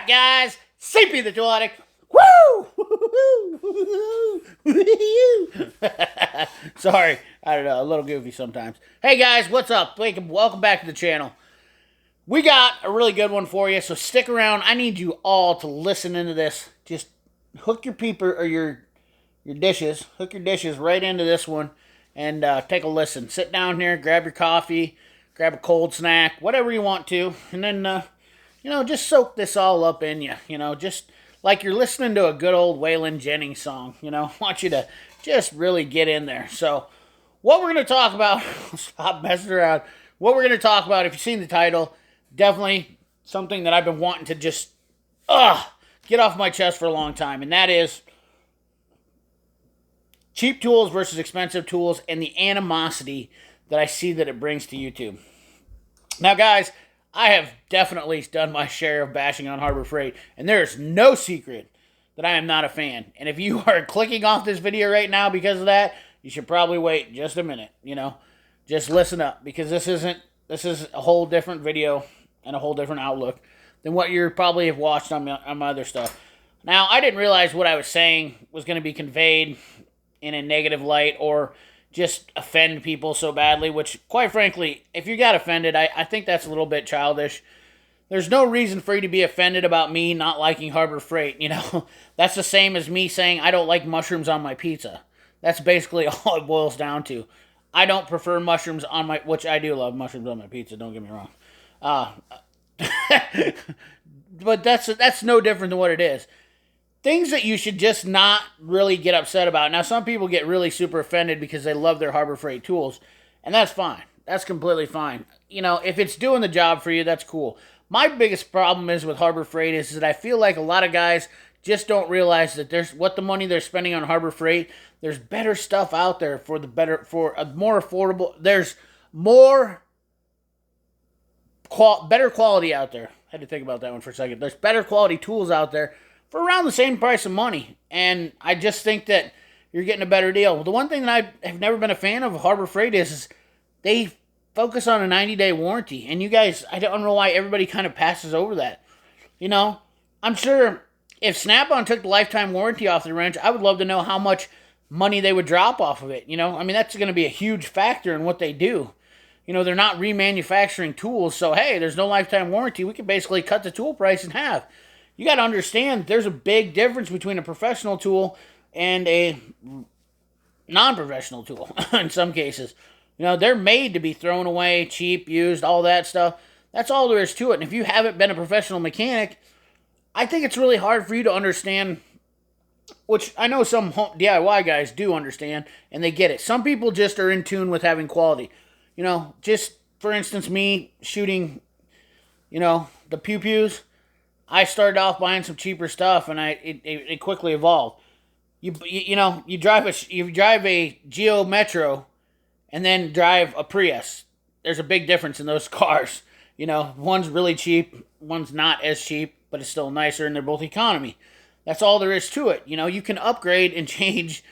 back, guys. CP the Tool Addict. Woo! Sorry, I don't know, a little goofy sometimes. Hey guys, what's up? Welcome back to the channel. We got a really good one for you, so stick around. I need you all to listen into this. Just hook your peeper or your dishes, hook your dishes right into this one, and take a listen. Sit down here, grab your coffee, grab a cold snack, whatever you want to, and then just soak this all up in you. Just like you're listening to a good old Waylon Jennings song. I want you to just really get in there. So, what we're going to talk about, stop messing around. What we're going to talk about, if you've seen the title, definitely something that I've been wanting to just get off my chest for a long time, and that is cheap tools versus expensive tools and the animosity that I see that it brings to YouTube. Now, guys, I have definitely done my share of bashing on Harbor Freight, and there is no secret that I am not a fan. And if you are clicking off this video right now because of that, you should probably wait just a minute. Just listen up, because this is a whole different video and a whole different outlook than what you probably have watched on my other stuff. Now, I didn't realize what I was saying was going to be conveyed in a negative light or just offend people so badly, which, quite frankly, if you got offended, I think that's a little bit childish. There's no reason for you to be offended about me not liking Harbor Freight, That's the same as me saying I don't like mushrooms on my pizza. That's basically all it boils down to. I don't prefer mushrooms on my, which I do love mushrooms on my pizza, don't get me wrong. But that's no different than what it is. Things that you should just not really get upset about. Now, some people get really super offended because they love their Harbor Freight tools, and that's fine. That's completely fine. If it's doing the job for you, that's cool. My biggest problem is with Harbor Freight is that I feel like a lot of guys just don't realize that there's what the money they're spending on Harbor Freight, there's better stuff out there for a more affordable. There's better quality out there. I had to think about that one for a second. There's better quality tools out there for around the same price of money, and I just think that you're getting a better deal. The one thing that I have never been a fan of Harbor Freight is they focus on a 90-day warranty, and you guys, I don't know why everybody kind of passes over that. I'm sure if Snap-on took the lifetime warranty off the wrench, I would love to know how much money they would drop off of it. That's going to be a huge factor in what they do. They're not remanufacturing tools, so hey, there's no lifetime warranty. We could basically cut the tool price in half. You got to understand there's a big difference between a professional tool and a non-professional tool in some cases. They're made to be thrown away, cheap, used, all that stuff. That's all there is to it. And if you haven't been a professional mechanic, I think it's really hard for you to understand, which I know some DIY guys do understand, and they get it. Some people just are in tune with having quality. Just for instance, me shooting, the pew-pews, I started off buying some cheaper stuff, and it quickly evolved. You drive a Geo Metro, and then drive a Prius. There's a big difference in those cars. One's really cheap, one's not as cheap, but it's still nicer, and they're both economy. That's all there is to it. You can upgrade and change.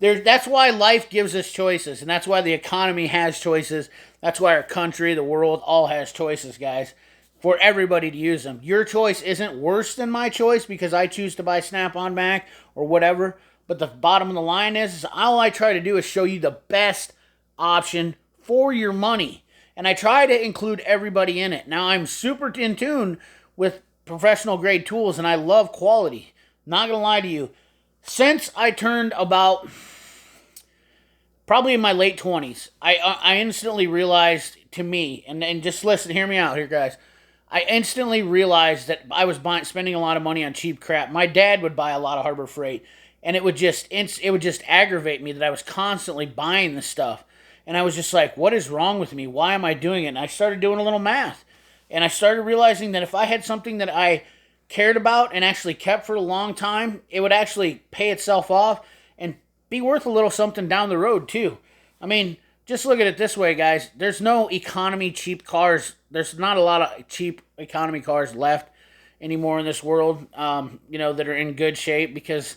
That's why life gives us choices, and that's why the economy has choices. That's why our country, the world, all has choices, guys, for everybody to use them. Your choice isn't worse than my choice because I choose to buy Snap-on Mac or whatever, but the bottom of the line is all I try to do is show you the best option for your money, and I try to include everybody in it. Now, I'm super in tune with professional grade tools, and I love quality. Not gonna lie to you, since I turned about probably in my late 20s, I instantly realized, to me, and just listen, hear me out here, guys. I instantly realized that I was spending a lot of money on cheap crap. My dad would buy a lot of Harbor Freight, and it would just aggravate me that I was constantly buying this stuff. And I was just like, what is wrong with me? Why am I doing it? And I started doing a little math. And I started realizing that if I had something that I cared about and actually kept for a long time, it would actually pay itself off and be worth a little something down the road too. Just look at it this way, guys. There's no economy cheap cars. There's not a lot of cheap economy cars left anymore in this world, that are in good shape, because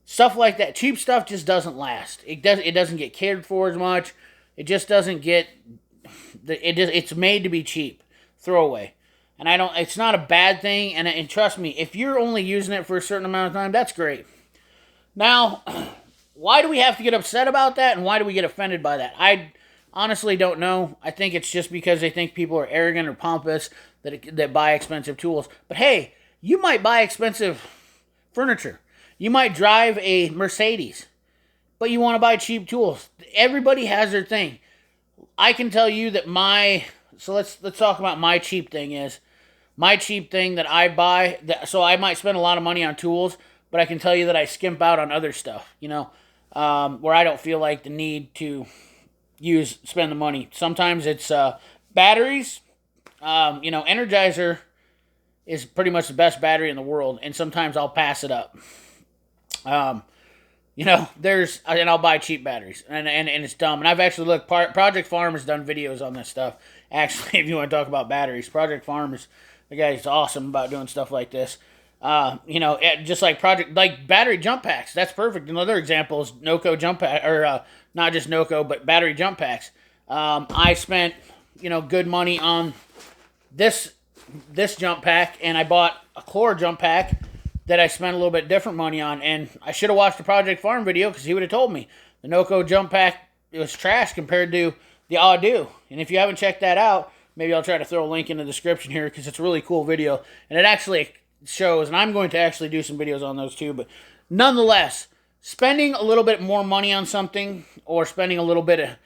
stuff like that, cheap stuff, just doesn't last. It doesn't get cared for as much. It just doesn't get. It's made to be cheap, throwaway. And it's not a bad thing. And trust me, if you're only using it for a certain amount of time, that's great. Now, why do we have to get upset about that, and why do we get offended by that? I honestly don't know. I think it's just because they think people are arrogant or pompous that buy expensive tools. But hey, you might buy expensive furniture. You might drive a Mercedes, but you want to buy cheap tools. Everybody has their thing. I can tell you that so let's talk about my cheap thing is. My cheap thing that I buy, so I might spend a lot of money on tools, but I can tell you that I skimp out on other stuff, where I don't feel like the need to spend the money. Sometimes it's batteries. Energizer is pretty much the best battery in the world, and sometimes I'll pass it up. And I'll buy cheap batteries, and it's dumb. And I've actually looked, Project Farm has done videos on this stuff. Actually, if you want to talk about batteries, Project Farm the guy's awesome about doing stuff like this. Just like battery jump packs. That's perfect. Another example is Noco jump pack, or not just Noco, but battery jump packs. I spent, good money on this jump pack, and I bought a Chlor jump pack that I spent a little bit different money on. And I should have watched the Project Farm video because he would have told me the Noco jump pack, it was trash compared to the Audu. And if you haven't checked that out, maybe I'll try to throw a link in the description here because it's a really cool video. And it actually shows, and I'm going to actually do some videos on those too. But nonetheless, spending a little bit more money on something, or spending a little bit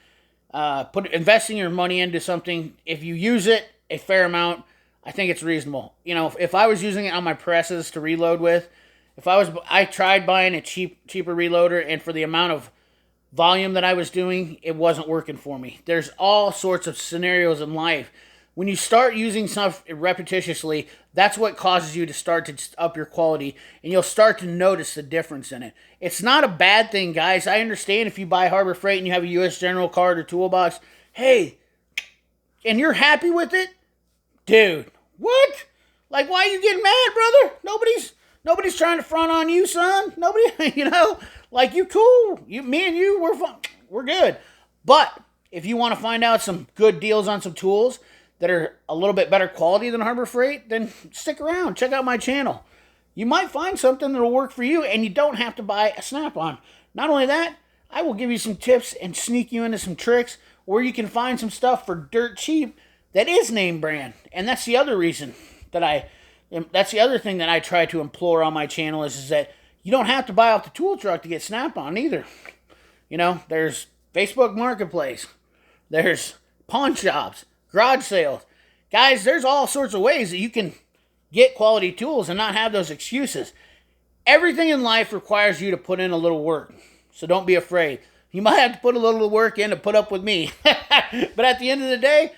of, investing your money into something, if you use it a fair amount, I think it's reasonable. If I was using it on my presses to reload with, I tried buying a cheaper reloader, and for the amount of volume that I was doing, it wasn't working for me. There's all sorts of scenarios in life. When you start using stuff repetitiously, that's what causes you to start to up your quality, and you'll start to notice the difference in it. It's not a bad thing, guys. I understand if you buy Harbor Freight and you have a U.S. General card or toolbox, hey, and you're happy with it, dude, what? Like, why are you getting mad, brother? Nobody's trying to front on you, son. Nobody, like, you cool. Me and you, we're fun. We're good. But if you want to find out some good deals on some tools that are a little bit better quality than Harbor Freight, then stick around. Check out my channel. You might find something that will work for you, and you don't have to buy a Snap-on. Not only that, I will give you some tips and sneak you into some tricks where you can find some stuff for dirt cheap that is name brand. And that's the other reason that's the other thing that I try to implore on my channel is that you don't have to buy off the tool truck to get Snap-on either. There's Facebook Marketplace. There's pawn shops, garage sales. Guys, there's all sorts of ways that you can get quality tools and not have those excuses. Everything in life requires you to put in a little work. So don't be afraid. You might have to put a little work in to put up with me. But at the end of the day,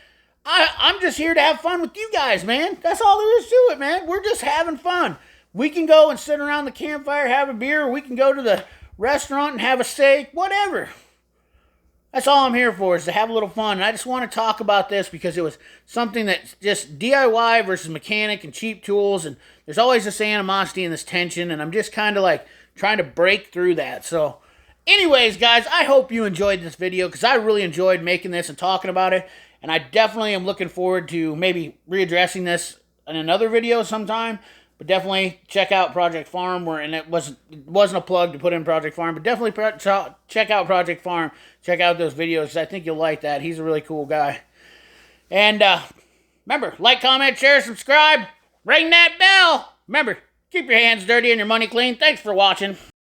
I'm just here to have fun with you guys, man. That's all there is to it, man. We're just having fun. We can go and sit around the campfire, have a beer, or we can go to the restaurant and have a steak, whatever. That's all I'm here for, is to have a little fun. And I just want to talk about this because it was something that's just DIY versus mechanic and cheap tools. And there's always this animosity and this tension. And I'm just kind of like trying to break through that. So anyways, guys, I hope you enjoyed this video because I really enjoyed making this and talking about it. And I definitely am looking forward to maybe readdressing this in another video sometime. But definitely check out Project Farm, and it wasn't a plug to put in Project Farm, but definitely check out Project Farm. Check out those videos. I think you'll like that. He's a really cool guy. And remember, like, comment, share, subscribe, ring that bell. Remember, keep your hands dirty and your money clean. Thanks for watching.